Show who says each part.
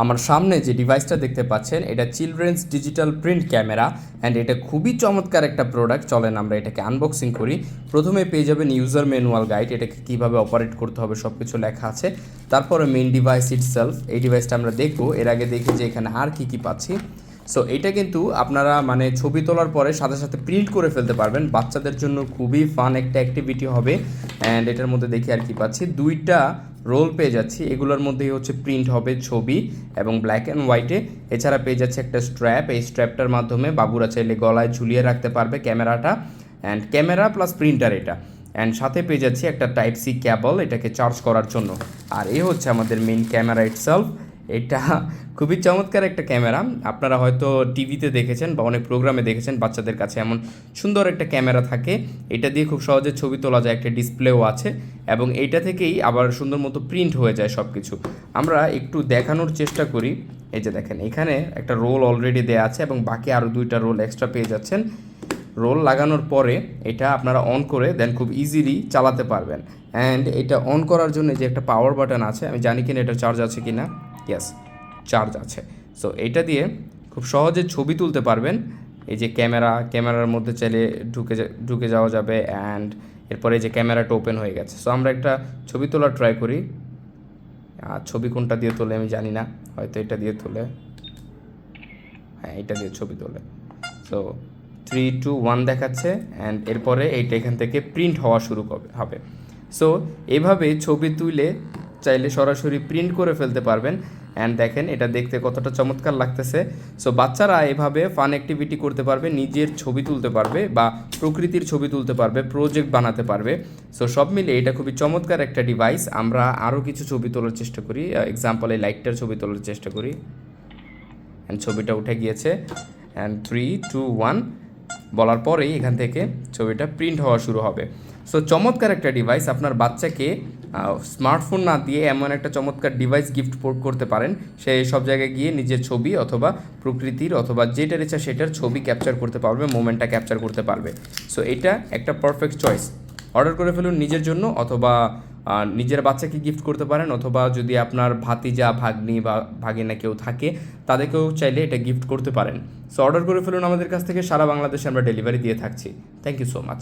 Speaker 1: আমার সামনে যে ডিভাইসটা দেখতে পাচ্ছেন এটা children's digital print camera and এটা খুবই চমৎকার একটা প্রোডাক্ট। চলেন আমরা এটাকে আনবক্সিং করি। প্রথমে পেয়ে যাবেন ইউজার ম্যানুয়াল গাইড, এটাকে কীভাবে অপারেট করতে হবে সব কিছু লেখা আছে। তারপরে মেইন ডিভাইস ইটসেলফ, এই ডিভাইসটা আমরা দেখবো। এর আগে দেখি যে এখানে আর কী কী পাচ্ছি। সো এটা কিন্তু আপনারা মানে ছবি তোলার পরে সাথে সাথে প্রিন্ট করে ফেলতে পারবেন। বাচ্চাদের জন্য খুবই ফান একটা অ্যাক্টিভিটি হবে। অ্যান্ড এটার মধ্যে দেখি আর কি পাচ্ছি, দুইটা রোল পেয়ে যাচ্ছি, এগুলোর মধ্যেই হচ্ছে প্রিন্ট হবে ছবি এবং ব্ল্যাক অ্যান্ড হোয়াইটে। এছাড়া পেয়ে যাচ্ছে একটা স্ট্র্যাপ, এই স্ট্র্যাপটার মাধ্যমে বাবুরা চাইলে গলায় ঝুলিয়ে রাখতে পারবে ক্যামেরাটা। অ্যান্ড ক্যামেরা প্লাস প্রিন্টার এটা। অ্যান্ড সাথে পেয়ে যাচ্ছি একটা টাইপ সি ক্যাবল এটাকে চার্জ করার জন্য। আর এই হচ্ছে আমাদের মেইন ক্যামেরা ইটসেলফ। এটা খুবই চমৎকার একটা ক্যামেরা, আপনারা হয়তো টিভিতে দেখেছেন বা অনেক প্রোগ্রামে দেখেছেন বাচ্চাদের কাছে এমন সুন্দর একটা ক্যামেরা থাকে। এটা দিয়ে খুব সহজে ছবি তোলা যায়, একটা ডিসপ্লেও আছে এবং এইটা থেকেই আবার সুন্দর মতো প্রিন্ট হয়ে যায় সব কিছু। আমরা একটু দেখানোর চেষ্টা করি। এই যে দেখেন এখানে একটা রোল অলরেডি দেওয়া আছে এবং বাকি আরও দুইটা রোল এক্সট্রা পেয়ে যাচ্ছেন। রোল লাগানোর পরে এটা আপনারা অন করে দেন খুব ইজিলি চালাতে পারবেন। অ্যান্ড এটা অন করার জন্য যে একটা পাওয়ার বাটন আছে, আমি জানি কিনা এটা চার্জ আছে কি না, ইয়েস চার্জ আছে। সো এইটা দিয়ে খুব সহজে ছবি তুলতে পারবেন। এই যে ক্যামেরার মধ্যে চাইলে ঢুকে যাওয়া যাবে। অ্যান্ড এরপরে যে ক্যামেরাটা ওপেন হয়ে গেছে। সো আমরা একটা ছবি তোলার ট্রাই করি। ছবি কোনটা দিয়ে তোলে আমি জানি না, হয়তো এটা দিয়ে তোলে, হ্যাঁ এটা দিয়ে ছবি তোলে। সো 3, 2, 1 দেখাচ্ছে অ্যান্ড এরপরে এইটা এখান থেকে প্রিন্ট হওয়া শুরু হবে। সো এভাবে ছবি তুলে চাইলে সরাসরি প্রিন্ট করে ফেলতে পারবেন। অ্যান্ড দেখেন এটা দেখতে কতটা চমৎকার লাগতেছে। সো বাচ্চারা এভাবে ফান অ্যাক্টিভিটি করতে পারবে, নিজের ছবি তুলতে পারবে বা প্রকৃতির ছবি তুলতে পারবে, প্রজেক্ট বানাতে পারবে। সো সব মিলে এটা খুবই চমৎকার একটা ডিভাইস। আমরা আরও কিছু ছবি তোলার চেষ্টা করি, এক্সাম্পল এই লাইটটার ছবি তোলার চেষ্টা করি। অ্যান্ড ছবিটা উঠে গিয়েছে। অ্যান্ড 3, 2, 1 বলার পরেই এখান থেকে ছবিটা প্রিন্ট হওয়া শুরু হবে। সো চমৎকার একটা ডিভাইস। আপনার বাচ্চাকে স্মার্টফোন না দিয়ে এমন একটা চমৎকার ডিভাইস গিফট করতে পারেন। সে সব জায়গায় গিয়ে নিজের ছবি অথবা প্রকৃতির অথবা যেটার ইচ্ছা সেটার ছবি ক্যাপচার করতে পারবে, মোমেন্টটা ক্যাপচার করতে পারবে। সো এটা একটা পারফেক্ট চয়েস। অর্ডার করে ফেলুন নিজের জন্য অথবা নিজের বাচ্চাকে গিফট করতে পারেন, অথবা যদি আপনার ভাতিজা ভাগ্নি বা ভাগিনা কেউ থাকে তাদেরকেও চাইলে এটা গিফট করতে পারেন। সো অর্ডার করে ফেলুন আমাদের কাছ থেকে, সারা বাংলাদেশে আমরা ডেলিভারি দিয়ে থাকছি। Thank you so much.